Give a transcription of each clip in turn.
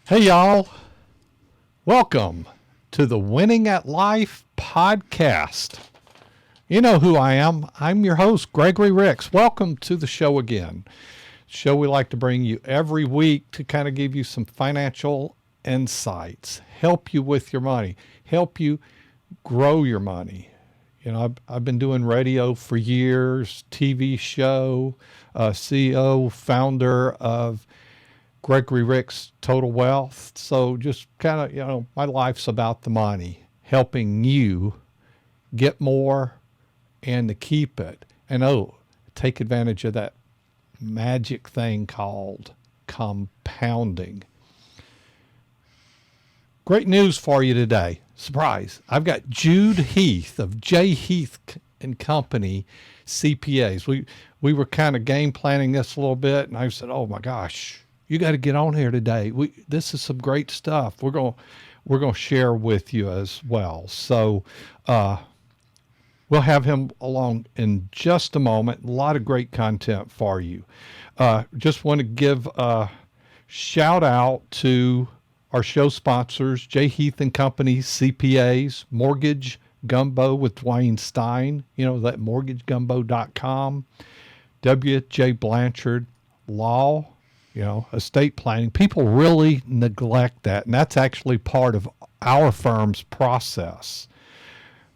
Hey, y'all. Welcome to the Winning at Life podcast. You know who I am. I'm your host, Gregory Ricks. Welcome to the show again. Show we like to bring you every week to kind of give you some financial insights, help you with your money, help you grow your money. You know, I've been doing radio for years, TV show, CEO, founder of Gregory Ricks Total Wealth. So just kind of, my life's about the money, helping you get more and to keep it. And take advantage of that magic thing called compounding. Great news for you today. Surprise. I've got Jude Heath of Heath Company CPAs. We were kind of game planning this a little bit, and I said, oh my gosh, you got to get on here today. This is some great stuff. We're going to share with you as well. So we'll have him along in just a moment. A lot of great content for you. Just want to give a shout out to our show sponsors, Heath Company CPAs, Mortgage Gumbo with Dwayne Stein, that mortgagegumbo.com, W.J. Blanchard Law, estate planning. People really neglect that, and that's actually part of our firm's process.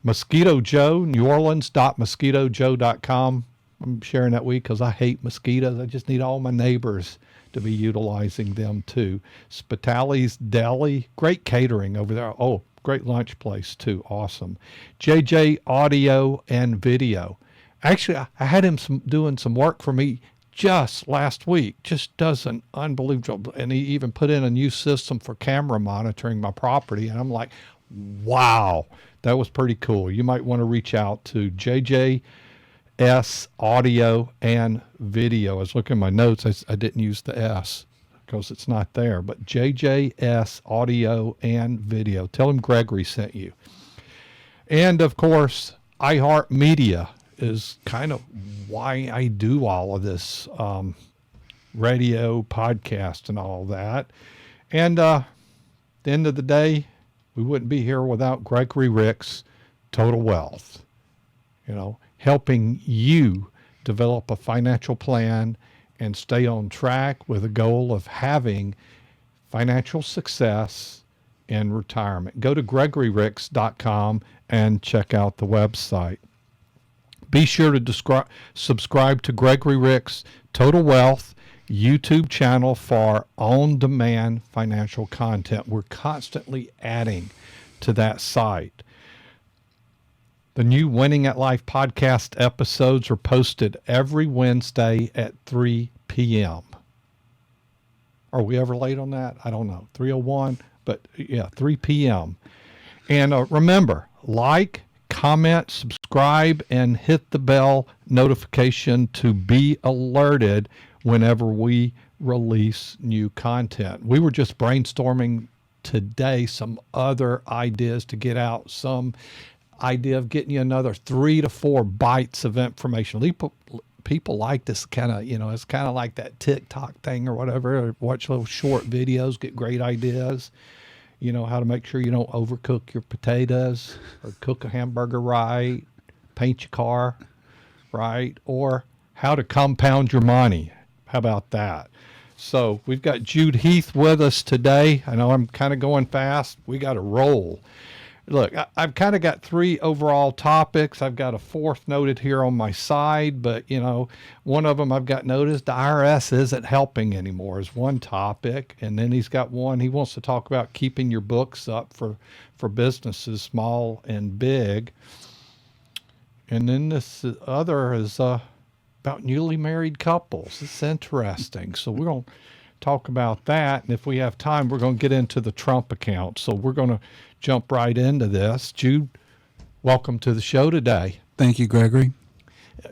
Mosquito Joe, neworleans.mosquitojoe.com. I'm sharing that week because I hate mosquitoes. I just need all my neighbors to be utilizing them too. Spitali's Deli, great catering over there. Oh, great lunch place too. Awesome. JJ Audio and Video. Actually, I had him doing some work for me just last week. Just does an unbelievable, and he even put in a new system for camera monitoring my property, and I'm like, wow, that was pretty cool. You might want to reach out to JJS Audio and Video. I was looking at my notes. I didn't use the S because it's not there, but JJS Audio and Video. Tell him Gregory sent you. And of course, iHeartMedia is kind of why I do all of this radio, podcast, and all that. And at the end of the day, we wouldn't be here without Gregory Ricks Total Wealth, helping you develop a financial plan and stay on track with a goal of having financial success in retirement. Go to gregoryricks.com and check out the website. Be sure to subscribe to Gregory Ricks Total Wealth YouTube channel for on-demand financial content. We're constantly adding to that site. The new Winning at Life podcast episodes are posted every Wednesday at 3 p.m. Are we ever late on that? I don't know. 3:01, but yeah, 3 p.m. And remember, like, comment, subscribe, and hit the bell notification to be alerted whenever we release new content. We were just brainstorming today some other ideas to get out, some idea of getting you another 3 to 4 bytes of information. People like this kind of, it's kind of like that TikTok thing or whatever. Watch little short videos, get great ideas. How to make sure you don't overcook your potatoes or cook a hamburger right, paint your car right, or how to compound your money. How about that? So we've got Jude Heath with us today. I know I'm kind of going fast. We got to roll. Look, I've kind of got 3 overall topics. I've got a 4th noted here on my side, but, one of them I've got noticed, the IRS isn't helping anymore is one topic. And then he's got one, he wants to talk about keeping your books up for businesses, small and big. And then this other is about newly married couples. It's interesting. So we're going to talk about that. And if we have time, we're going to get into the Trump account. So we're going to jump right into this. Jude, welcome to the show today. Thank you, Gregory.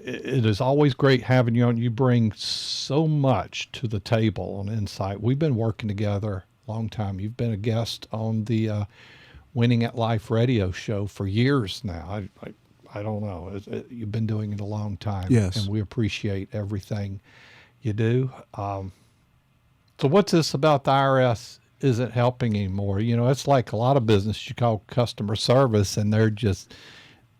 It is always great having you on. You bring so much to the table on insight. We've been working together a long time. You've been a guest on the Winning at Life radio show for years now. I don't know. You've been doing it a long time. Yes. And we appreciate everything you do. So what's this about the IRS isn't helping anymore? It's like a lot of business you call customer service, and there just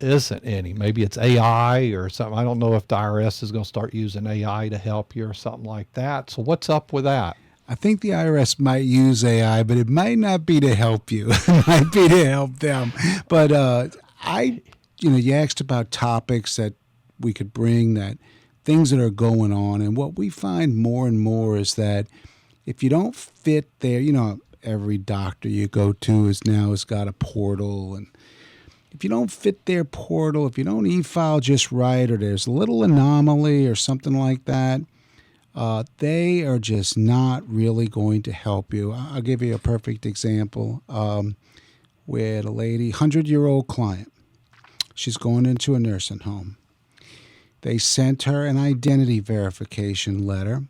isn't any. Maybe it's AI or something. I don't know if the IRS is going to start using AI to help you or something like that. So what's up with that? I think the IRS might use AI, but it might not be to help you. It might be to help them. But you asked about topics that we could bring, that things that are going on. And what we find more and more is that if you don't fit there, every doctor you go to has got a portal. And if you don't fit their portal, if you don't e-file just right, or there's a little anomaly or something like that, they are just not really going to help you. I'll give you a perfect example. With a lady, 100-year-old client. She's going into a nursing home. They sent her an identity verification letter,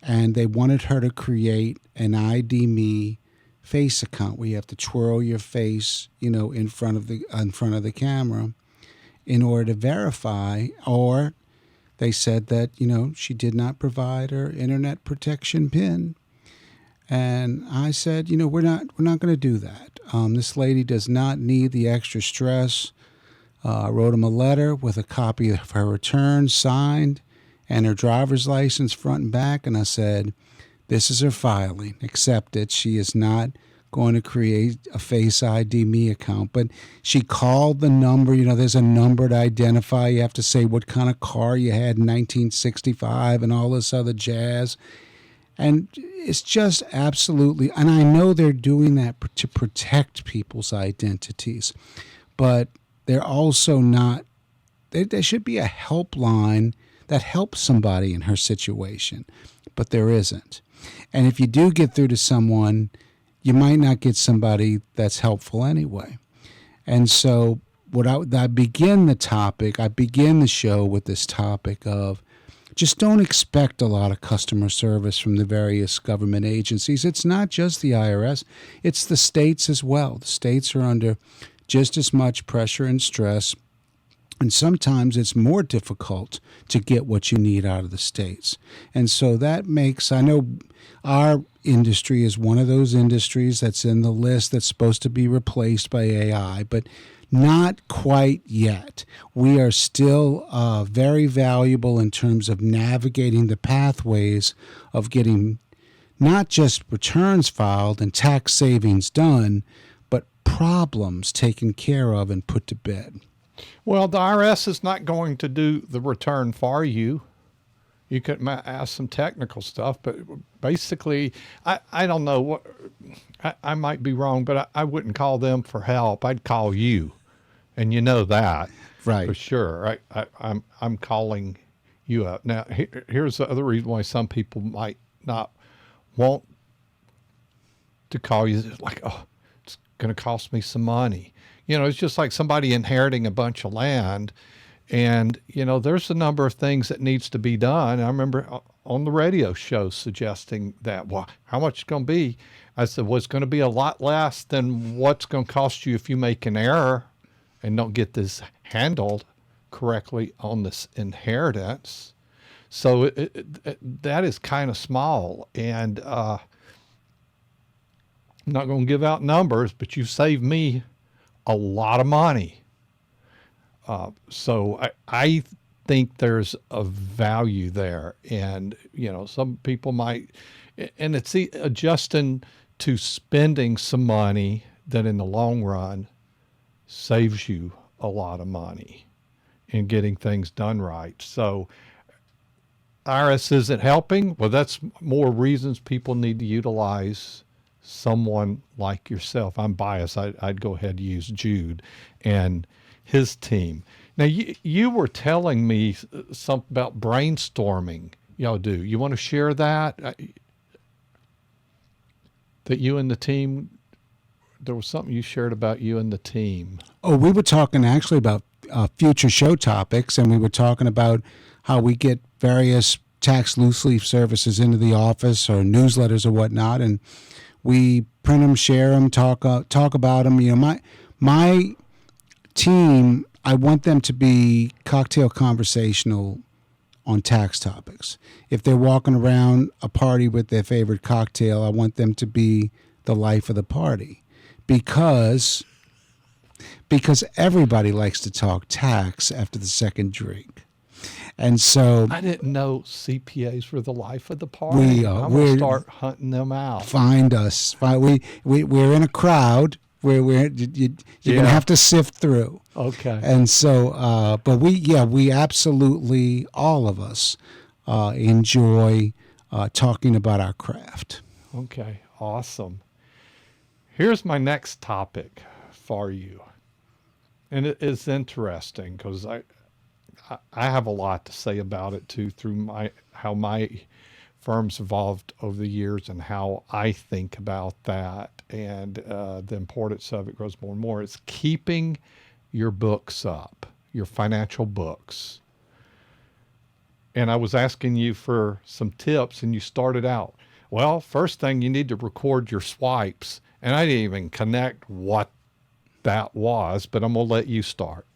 and they wanted her to create an ID.me face account where you have to twirl your face, in front of the camera in order to verify. Or they said that, she did not provide her internet protection PIN. And I said, we're not going to do that. This lady does not need the extra stress. I wrote him a letter with a copy of her return signed and her driver's license front and back. And I said, this is her filing. Accept it. She is not going to create a Face ID Me account. But she called the number. There's a number to identify. You have to say what kind of car you had in 1965 and all this other jazz. And it's just absolutely, and I know they're doing that to protect people's identities, but they're also not, there should be a helpline that helps somebody in her situation, but there isn't. And if you do get through to someone, you might not get somebody that's helpful anyway. And so I begin the show with this topic of, just don't expect a lot of customer service from the various government agencies. It's not just the IRS, it's the states as well. The states are under just as much pressure and stress, and sometimes it's more difficult to get what you need out of the states. And so that makes, I know our industry is one of those industries that's in the list that's supposed to be replaced by AI, but not quite yet. We are still very valuable in terms of navigating the pathways of getting not just returns filed and tax savings done, but problems taken care of and put to bed. Well, the IRS is not going to do the return for you. You could ask some technical stuff, but basically, I don't know what, I might be wrong, but I wouldn't call them for help. I'd call you. And you know that, right? For sure. I'm calling you up. Now, here's the other reason why some people might not want to call you. It's like, oh, it's going to cost me some money. It's just like somebody inheriting a bunch of land. And, there's a number of things that needs to be done. I remember on the radio show suggesting that, well, how much it's going to be? I said, well, it's going to be a lot less than what's going to cost you if you make an error and don't get this handled correctly on this inheritance. So that is kind of small. And I'm not going to give out numbers, but you've saved me a lot of money. So I think there's a value there. And, some people might, and it's adjusting to spending some money that in the long run saves you a lot of money in getting things done right. So IRS isn't helping. Well, that's more reasons people need to utilize someone like yourself. I'm biased. I'd go ahead and use Jude and his team. Now, you were telling me something about brainstorming y'all do. You want to share that? That you and the team, there was something you shared about you and the team. Oh, we were talking actually about future show topics, and we were talking about how we get various tax loose leaf services into the office or newsletters or whatnot, and we print them, share them, talk about them. My team, I want them to be cocktail conversational on tax topics. If they're walking around a party with their favorite cocktail, I want them to be the life of the party, because everybody likes to talk tax after the second drink. And so I didn't know CPAs were the life of the party. I'm going to start hunting them out. Find us. We're in a crowd where you're going to have to sift through. Okay. And so, but we absolutely, all of us, enjoy talking about our craft. Okay, awesome. Here's my next topic for you. And it is interesting because I have a lot to say about it too, through how my firm's evolved over the years and how I think about that, and the importance of it grows more and more. It's keeping your books up, your financial books. And I was asking you for some tips, and you started out, well, first thing, you need to record your swipes. And I didn't even connect what that was, but I'm going to let you start.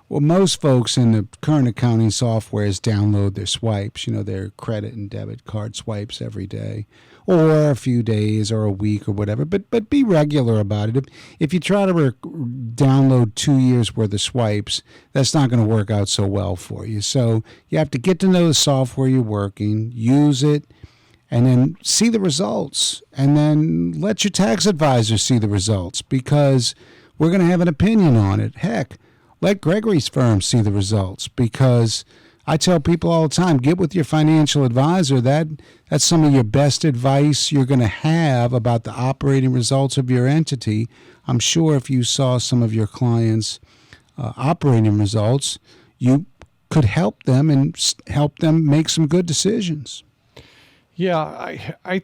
Well, most folks in the current accounting softwares download their swipes, their credit and debit card swipes every day, or a few days or a week or whatever. But be regular about it. If you try to download 2 years worth of swipes, that's not going to work out so well for you. So you have to get to know the software you're working, use it, and then see the results. And then let your tax advisor see the results, because we're going to have an opinion on it. Heck, let Gregory's firm see the results, because I tell people all the time, get with your financial advisor. That's some of your best advice you're going to have about the operating results of your entity. I'm sure if you saw some of your clients' operating results, you could help them and help them make some good decisions. Yeah, I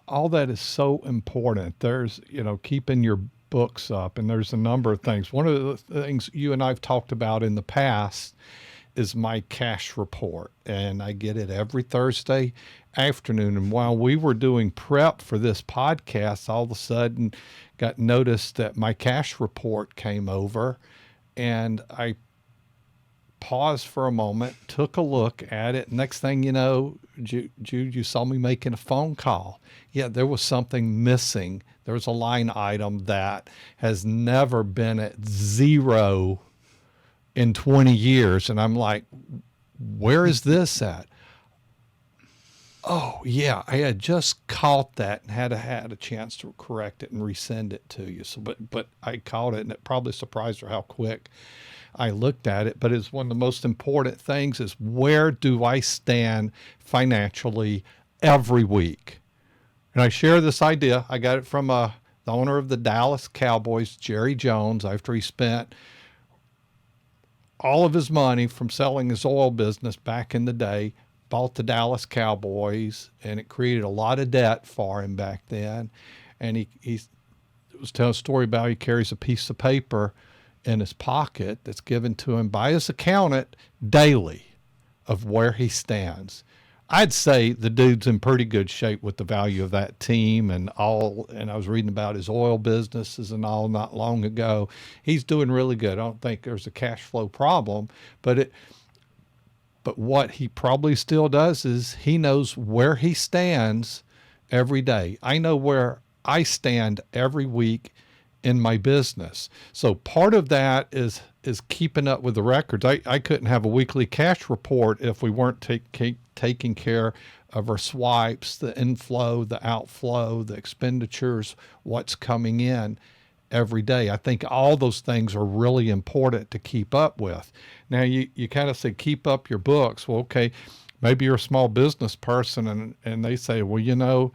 all that is so important. There's, keeping your books up, and there's a number of things. One of the things you and I've talked about in the past is my cash report, and I get it every Thursday afternoon. And while we were doing prep for this podcast, all of a sudden got noticed that my cash report came over, and I paused for a moment, took a look at it. Next thing you know, Jude, you saw me making a phone call. Yeah, there was something missing. There was a line item that has never been at zero in 20 years. And I'm like, where is this at? Oh, yeah, I had just caught that and had a chance to correct it and resend it to you. So, but I caught it, and it probably surprised her how quick I looked at it. But it's one of the most important things is, where do I stand financially every week? And I share this idea. I got it from the owner of the Dallas Cowboys, Jerry Jones, after he spent all of his money from selling his oil business back in the day, bought the Dallas Cowboys, and it created a lot of debt for him back then. And he was telling a story about he carries a piece of paper in his pocket that's given to him by his accountant daily of where he stands. I'd say the dude's in pretty good shape with the value of that team and all. And I was reading about his oil businesses and all not long ago. He's doing really good. I don't think there's a cash flow problem, but what he probably still does is he knows where he stands every day. I know where I stand every week in my business. So part of that is keeping up with the records. I couldn't have a weekly cash report if we weren't taking care of our swipes, the inflow, the outflow, the expenditures, what's coming in every day. I think all those things are really important to keep up with. Now, you kind of say, keep up your books. Well, okay, maybe you're a small business person and they say, well,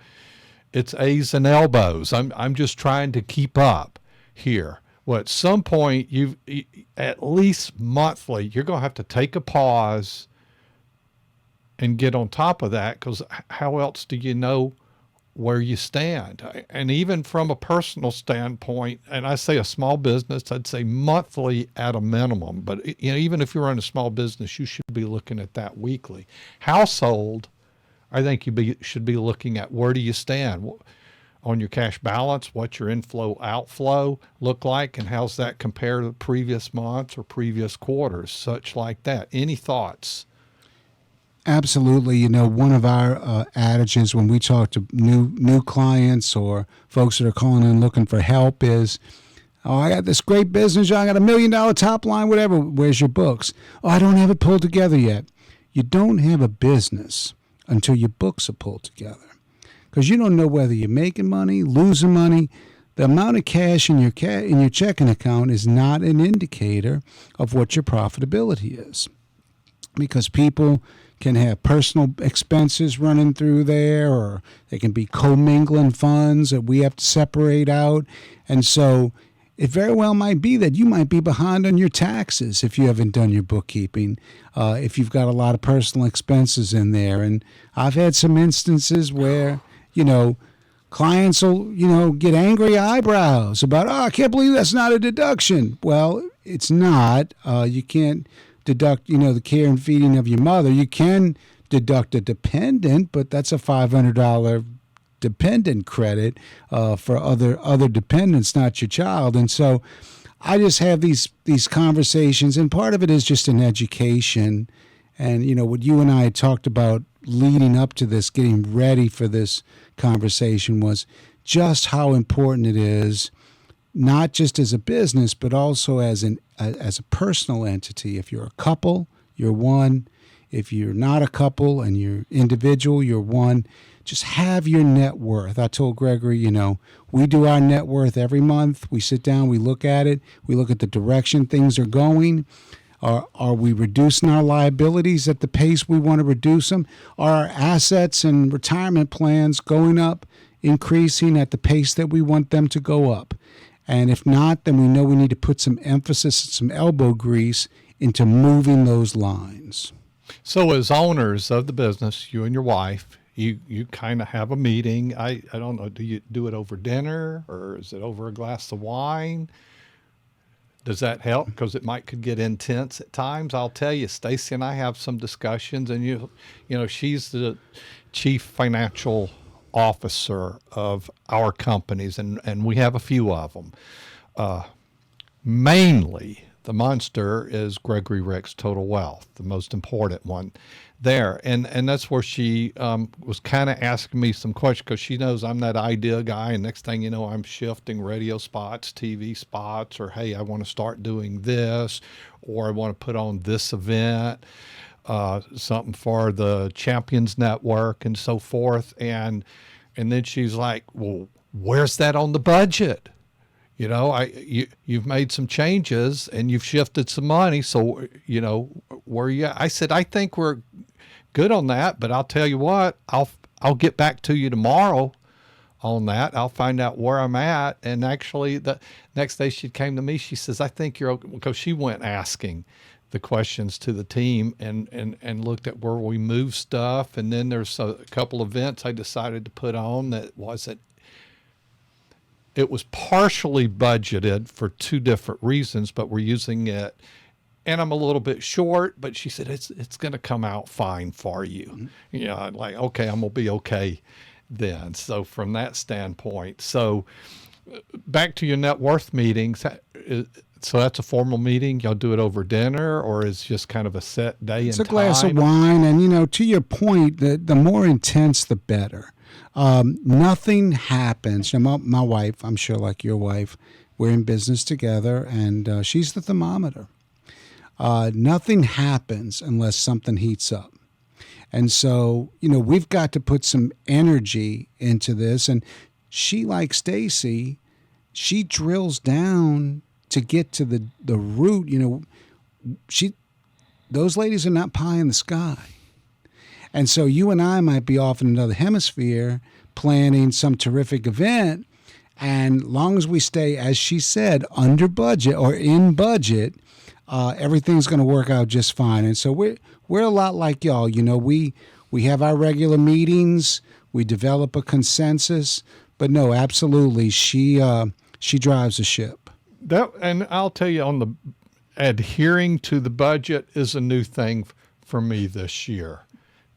it's A's and elbows. I'm just trying to keep up here. Well, at some point, you at least monthly, you're going to have to take a pause and get on top of that, because how else do you know where you stand? And even from a personal standpoint, and I say a small business, I'd say monthly at a minimum. But even if you run a small business, you should be looking at that weekly. Household, I think should be looking at, where do you stand? on your cash balance, what's your inflow outflow look like, and how's that compare to the previous months or previous quarters, such like that. Any thoughts? Absolutely. You know, one of our adages when we talk to new clients or folks that are calling in looking for help is, oh, I got this great business. I got $1 million top line, whatever. Where's your books? Oh, I don't have it pulled together yet. You don't have a business until your books are pulled together, because you don't know whether you're making money, losing money. The amount of cash in your checking account is not an indicator of what your profitability is, because people can have personal expenses running through there, or they can be commingling funds that we have to separate out. And so it very well might be that you might be behind on your taxes if you haven't done your bookkeeping, if you've got a lot of personal expenses in there. And I've had some instances where, clients will, get angry eyebrows about, oh, I can't believe that's not a deduction. Well, it's not. You can't deduct, the care and feeding of your mother. You can deduct a dependent, but that's a $500 dependent credit for other dependents, not your child. And so I just have these conversations, and part of it is just an education. And, what you and I had talked about leading up to this, getting ready for this conversation, was just how important it is, not just as a business, but also as a personal entity. If you're a couple, you're one. If you're not a couple and you're individual, you're one. Just have your net worth. I told Gregory, we do our net worth every month. We sit down, we look at it. We look at the direction things are going. Are we reducing our liabilities at the pace we want to reduce them? Are our assets and retirement plans going up, increasing at the pace that we want them to go up? And if not, then we know we need to put some emphasis and some elbow grease into moving those lines. So as owners of the business, you and your wife, you kind of have a meeting. I don't know, do you do it over dinner, or is it over a glass of wine? Does that help? Because it could get intense at times. I'll tell you, Stacy and I have some discussions, and she's the chief financial officer of our companies, and we have a few of them. Mainly, the monster is Gregory Ricks Total Wealth, the most important one there. And that's where she was kind of asking me some questions, because she knows I'm that idea guy, and next thing you know, I'm shifting radio spots, TV spots, or hey, I want to start doing this, or I want to put on this event, something for the Champions Network and so forth. And then she's like, well, where's that on the budget? You've made some changes and you've shifted some money. So, where are you at? I said, I think we're good on that, but I'll tell you what, I'll get back to you tomorrow on that. I'll find out where I'm at. And actually the next day she came to me, she says, I think you're okay, because she went asking the questions to the team and looked at where we move stuff. And then there's a couple events I decided to put on that wasn't, it was partially budgeted for two different reasons, but we're using it, and I'm a little bit short, but she said, it's going to come out fine for you. Mm-hmm. I'm like, okay, I'm going to be okay then. So from that standpoint, so back to your net worth meetings. So that's a formal meeting. Y'all do it over dinner, or is just kind of a set day it's and time? It's a glass of wine. And, to your point, the more intense, the better. Nothing happens. My wife, I'm sure like your wife, we're in business together, and she's the thermometer. Nothing happens unless something heats up. And so, we've got to put some energy into this. And she, like Stacy, she drills down to get to the root. Those ladies are not pie in the sky. And so you and I might be off in another hemisphere planning some terrific event. And long as we stay, as she said, under budget or in budget, everything's going to work out just fine. And so we're a lot like y'all. We have our regular meetings. We develop a consensus. But no, absolutely, she drives the ship. And I'll tell you, on the adhering to the budget is a new thing for me this year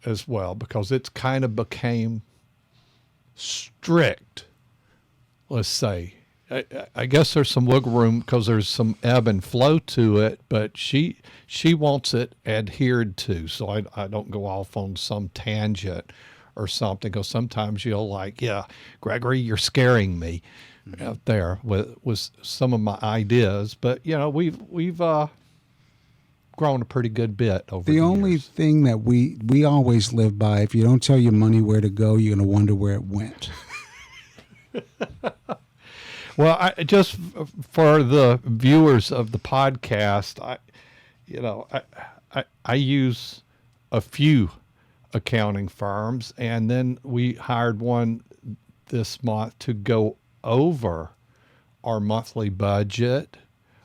as well, because it's kind of became strict let's say, I guess there's some wiggle room because there's some ebb and flow to it, but she wants it adhered to, so I don't go off on some tangent or something. Because sometimes you'll like, yeah, Gregory, you're scaring me out there with some of my ideas. But we've grown a pretty good bit over the only years. thing that we always live by: if you don't tell your money where to go, you're going to wonder where it went. Well, just for the viewers of the podcast, I use a few accounting firms, and then we hired one this month to go over our monthly budget,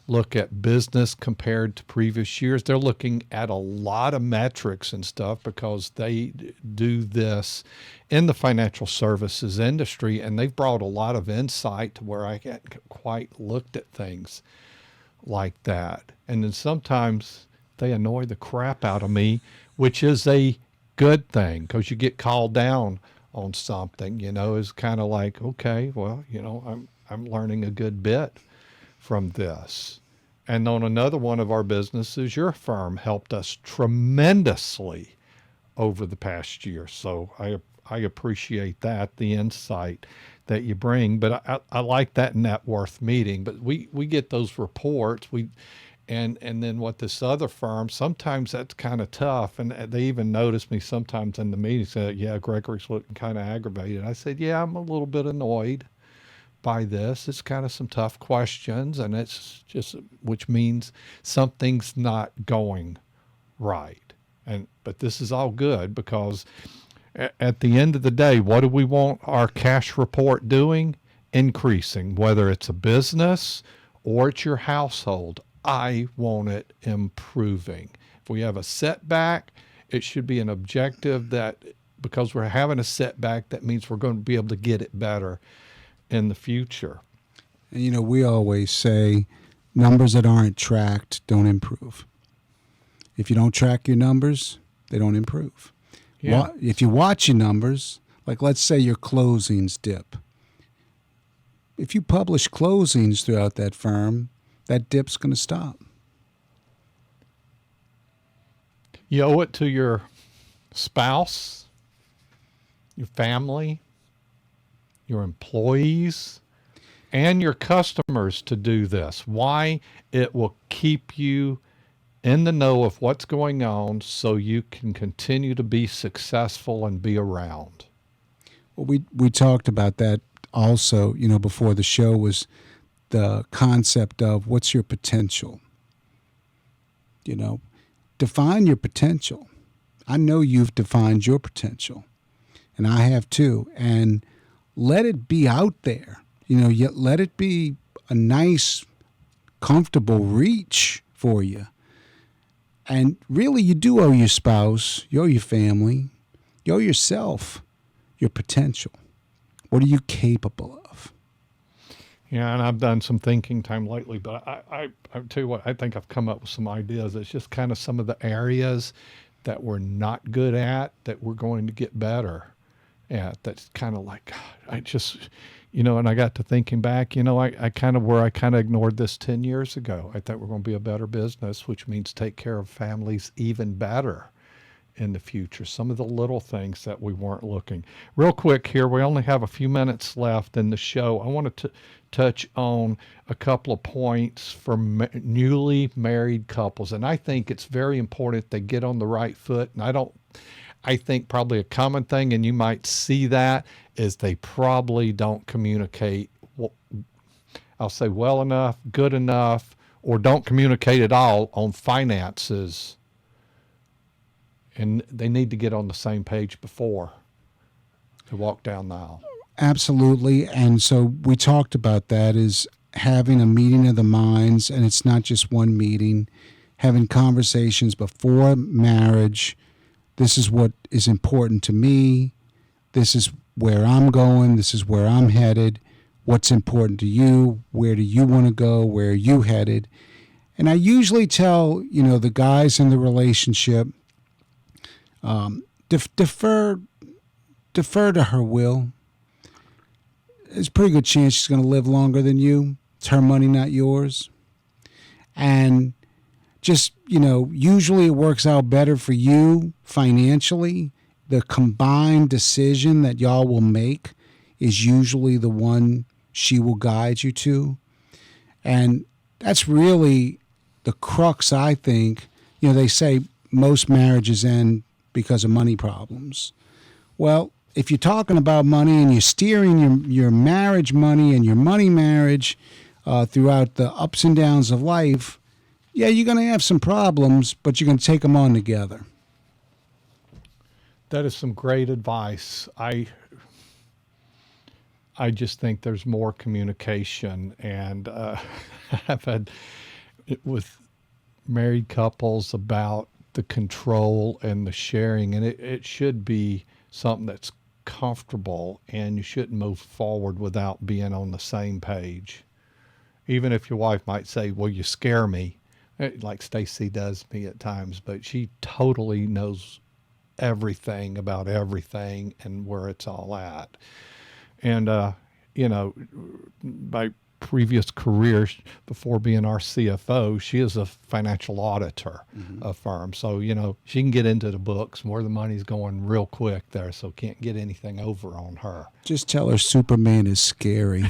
look at business compared to previous years. They're looking at a lot of metrics and stuff because they do this in the financial services industry, and they've brought a lot of insight to where I hadn't quite looked at things like that. And then sometimes they annoy the crap out of me, which is a good thing because you get called down on something, is kind of like, okay, well, I'm learning a good bit from this. And on another one of our businesses, your firm helped us tremendously over the past year. So I appreciate that, the insight that you bring. But I like that net worth meeting. But we get those reports. And then what this other firm, sometimes that's kind of tough. And they even notice me sometimes in the meeting, say, yeah, Gregory's looking kind of aggravated. I said, yeah, I'm a little bit annoyed by this. It's kind of some tough questions, and it's just, which means something's not going right. But this is all good because at the end of the day, what do we want our cash report doing? Increasing, whether it's a business or it's your household. I want it improving. If we have a setback, it should be an objective that because we're having a setback, that means we're going to be able to get it better in the future. And we always say numbers that aren't tracked don't improve. If you don't track your numbers, they don't improve. Yeah. If you watch your numbers, like let's say your closings dip. If you publish closings throughout that firm, that dip's going to stop. You owe it to your spouse, your family, your employees, and your customers to do this. Why? It will keep you in the know of what's going on so you can continue to be successful and be around. Well, we talked about that also, before the show, was the concept of what's your potential. Define your potential. I know you've defined your potential, and I have too. And let it be out there. Yet let it be a nice, comfortable reach for you. And really, you do owe your spouse, you owe your family, you owe yourself your potential. What are you capable of? Yeah, and I've done some thinking time lately, but I tell you what, I think I've come up with some ideas. It's just kind of some of the areas that we're not good at that we're going to get better at. That's kind of like, I just, and I got to thinking back, I kind of ignored this 10 years ago. I thought we're going to be a better business, which means take care of families even better in the future. Some of the little things that we weren't looking. Real quick here, we only have a few minutes left in the show. I wanted to touch on a couple of points for newly married couples. And I think it's very important they get on the right foot. And I think probably a common thing, and you might see that, is they probably don't communicate, I'll say well enough, good enough, or don't communicate at all on finances. And they need to get on the same page before they walk down the aisle. Absolutely. And so we talked about that, is having a meeting of the minds, and it's not just one meeting, having conversations before marriage. This is what is important to me. This is where I'm going. This is where I'm headed. What's important to you? Where do you want to go? Where are you headed? And I usually tell, the guys in the relationship, defer to her will. there's a pretty good chance she's going to live longer than you. It's her money, not yours. And just, usually it works out better for you financially. The combined decision that y'all will make is usually the one she will guide you to. And that's really the crux, I think. They say most marriages end because of money problems. Well, if you're talking about money and you're steering your marriage money and your money marriage throughout the ups and downs of life, yeah, you're going to have some problems, but you're going to take them on together. That is some great advice. I just think there's more communication, and I've had it with married couples about the control and the sharing, and it should be something that's comfortable, and you shouldn't move forward without being on the same page. Even if your wife might say, well, you scare me, like Stacy does me at times, but she totally knows everything about everything and where it's all at. And, my previous career before being our CFO, she is a financial auditor of firms. So, she can get into the books where the money's going real quick there, so can't get anything over on her. Just tell her Superman is scary.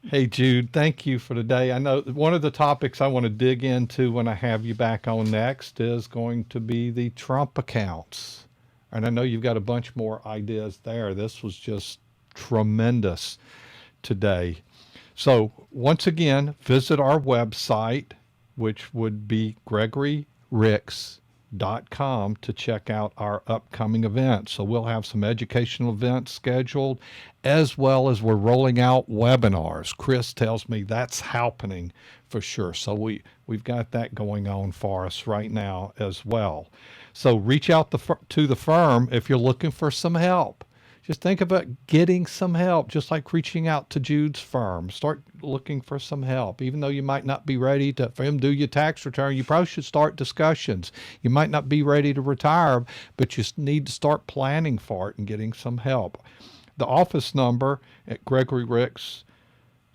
Hey, Jude, thank you for today. I know one of the topics I want to dig into when I have you back on next is going to be the Trump accounts. And I know you've got a bunch more ideas there. This was just tremendous today. So once again, visit our website, which would be GregoryRicks.com, to check out our upcoming events. So we'll have some educational events scheduled, as well as we're rolling out webinars. Chris tells me that's happening for sure. So we've got that going on for us right now as well. So reach out to the firm if you're looking for some help. Just think about getting some help, just like reaching out to Jude's firm. Start looking for some help. Even though you might not be ready for him to do your tax return, you probably should start discussions. You might not be ready to retire, but you need to start planning for it and getting some help. The office number at Gregory Ricks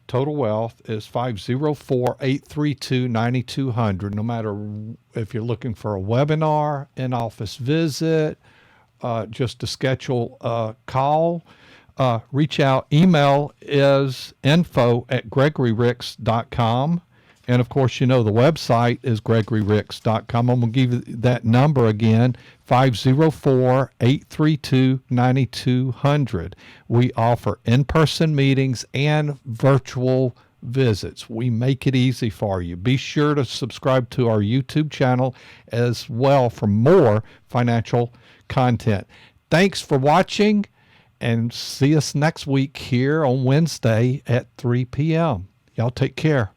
Total Wealth is 504-832-9200. No matter if you're looking for a webinar, an office visit, just to schedule a call, reach out. Email is info@gregoryricks.com. And of course, the website is gregoryricks.com. I'm going to give you that number again, 504-832-9200. We offer in-person meetings and virtual visits. We make it easy for you. Be sure to subscribe to our YouTube channel as well for more financial content. Thanks for watching, and see us next week here on Wednesday at 3 p.m. Y'all take care.